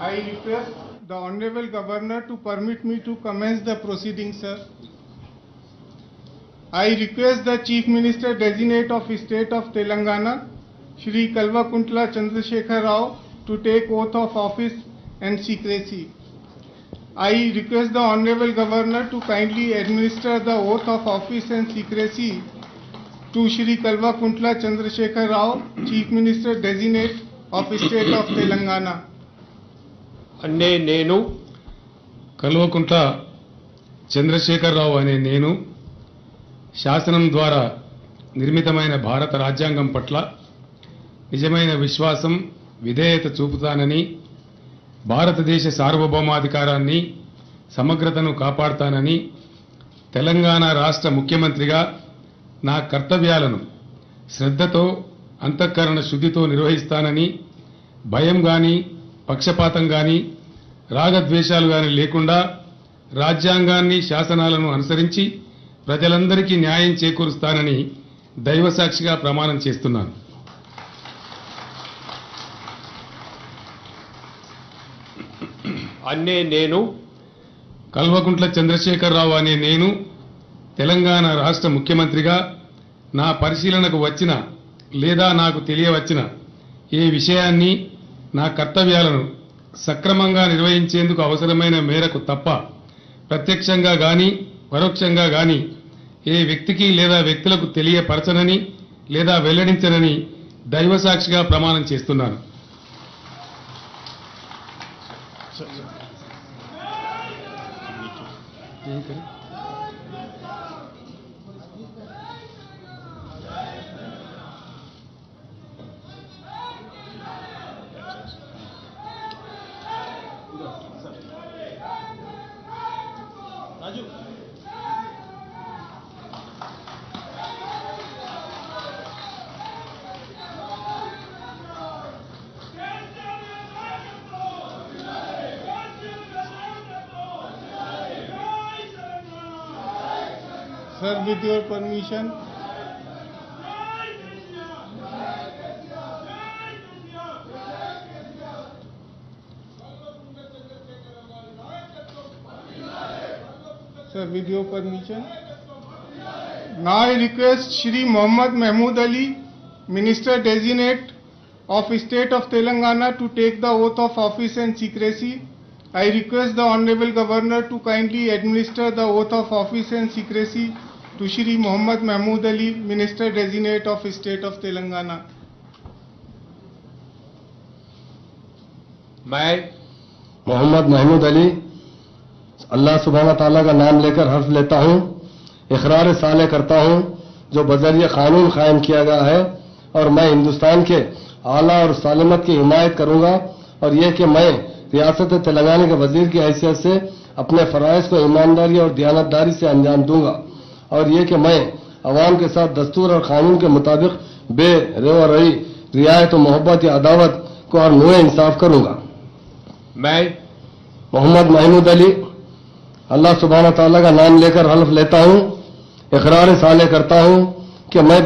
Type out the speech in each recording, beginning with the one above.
I request the Honorable Governor to permit me to commence the proceedings, sir. I request the Chief Minister Designate of State of Telangana, Shri Kalvakuntla Chandrasekhar Rao, to take oath of office and secrecy. I request the Honorable Governor to kindly administer the oath of office and secrecy to Shri Kalvakuntla Chandrasekhar Rao, Chief Minister Designate of State of Telangana. అనే నేను కల్వకుంట్ల చంద్రశేఖరరావు అనే నేను శాసనం ద్వారా నిర్మితమైన భారత రాజ్యాంగం పట్ల నిజమైన విశ్వాసం విధేయత చూపుతానని భారతదేశ సార్వభౌమాధికారాన్ని సమగ్రతను కాపాడతానని తెలంగాణ రాష్ట్ర ముఖ్యమంత్రిగా నా కర్తవ్యాలను శ్రద్ధతో అంతఃకరణ శుద్ధితో నిర్వహిస్తానని భయం గాని పక్షపాతం గాని రాగద్వేషాలు గాని లేకుండా రాజ్యాంగాన్ని శాసనాలను అనుసరించి ప్రజలందరికీ న్యాయం చేకూరుస్తానని దైవసాక్షిగా ప్రమాణం చేస్తున్నాను. అనే నేను కల్వకుంట్ల చంద్రశేఖరరావు అనే నేను తెలంగాణ రాష్ట్ర ముఖ్యమంత్రిగా నా పరిశీలనకు వచ్చిన లేదా నాకు తెలియవచ్చిన ఏ విషయాన్ని నా కర్తవ్యాలను సక్రమంగా నిర్వహించేందుకు అవసరమైన మేరకు తప్ప ప్రత్యక్షంగా గాని పరోక్షంగా గాని ఏ వ్యక్తికి లేదా వ్యక్తులకు తెలియపరచనని లేదా వెల్లడించనని దైవసాక్షిగా ప్రమాణం చేస్తున్నాను. Sir, with your permission. Sir, with your permission. Now I request Shri Mohammad Mahmood Ali, Minister Designate of State of Telangana, to take the oath of office and secrecy. I request the Honorable Governor to kindly administer the oath of office and secrecy to Shri Mohammad Mahmood Ali, Minister Designate of State of Telangana. मैं मोहम्मद महमूद अली अल्लाह सुब्हाना ताला का नाम लेकर हर्फ लेता हूँ, इकरार साले करता हूँ जो बजरिए कानून कायम किया गया है और मैं हिंदुस्तान के आला और सालमत की हिमायत करूंगा और यह कि मैं रियासत तेलंगाना के वजीर की हैसियत से अपने फराइज को ईमानदारी और दयानतदारी से अंजाम दूंगा और यह कि मैं अवाम के साथ दस्तूर और कानून के मुताबिक बेरेवरई रियायत और मोहब्बत या अदावत को और नुए इंसाफ करूंगा। मैं मोहम्मद महमूद अली अल्लाह सुब्हाना ताला का नाम लेकर हल्फ लेता हूँ, इकरार साले करता हूँ कि मैं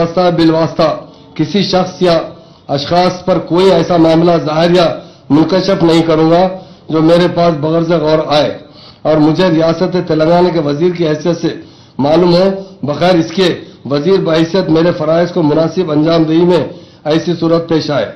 बिलवास्ता किसी शख्स या अशखास पर कोई ऐसा मामला जाहिर या मुनकशफ नहीं करूंगा जो मेरे पास बगर्ज़ गौर आए और मुझे रियासत तेलंगाना के वजीर की हैसियत से मालूम हो, बगैर इसके वजीर बहैसियत मेरे फराइज को मुनासिब अंजाम दही में ऐसी सूरत पेश आए।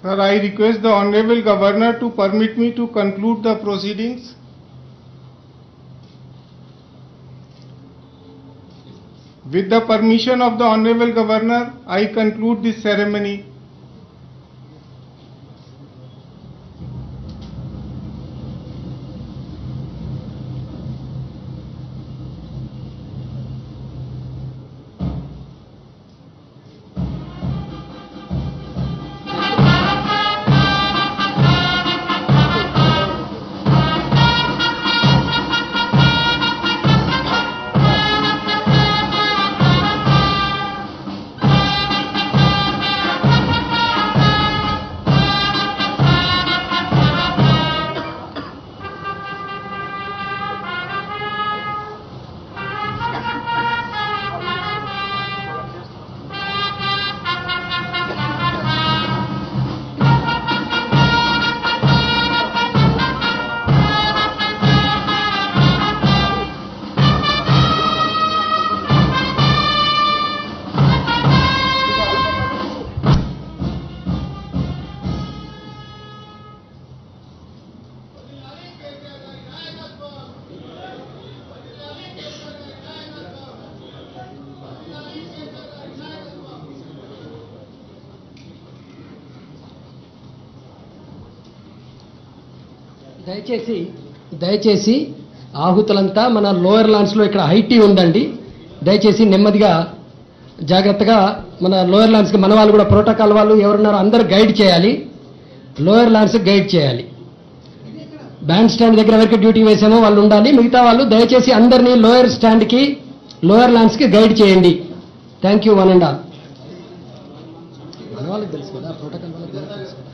Sir, I request the Honorable Governor to permit me to conclude the proceedings. With the permission of the Honorable Governor, I conclude this ceremony. దయచేసి ఆహుతులంతా మన లోయర్ లాండ్స్లో ఇక్కడ హైటీ ఉందండి. దయచేసి నెమ్మదిగా జాగ్రత్తగా మన లోయర్ లాండ్స్కి మన వాళ్ళు కూడా ప్రోటోకాల్ వాళ్ళు ఎవరున్నారో అందరూ గైడ్ చేయాలి. లోయర్ లాండ్స్కి గైడ్ చేయాలి. బ్యాండ్ స్టాండ్ దగ్గర వరకు డ్యూటీ వేసామో వాళ్ళు ఉండాలి. మిగతా వాళ్ళు దయచేసి అందరినీ లోయర్ స్టాండ్కి లోయర్ లాండ్స్కి గైడ్ చేయండి. Thank you one and all. మన వాళ్ళకి తెలుసు కదా ప్రోటోకాల్ వాళ్ళకి తెలుసు కదా.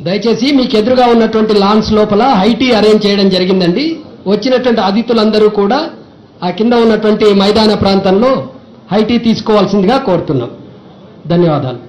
దయచేసి మీకు ఎదురుగా ఉన్నటువంటి లాన్స్ లోపల హైటీ అరేంజ్ చేయడం జరిగిందండి. వచ్చినటువంటి అతిథులందరూ కూడా ఆ కింద ఉన్నటువంటి మైదాన ప్రాంతంలో హైటీ తీసుకోవాల్సిందిగా కోరుతున్నాం. ధన్యవాదాలు.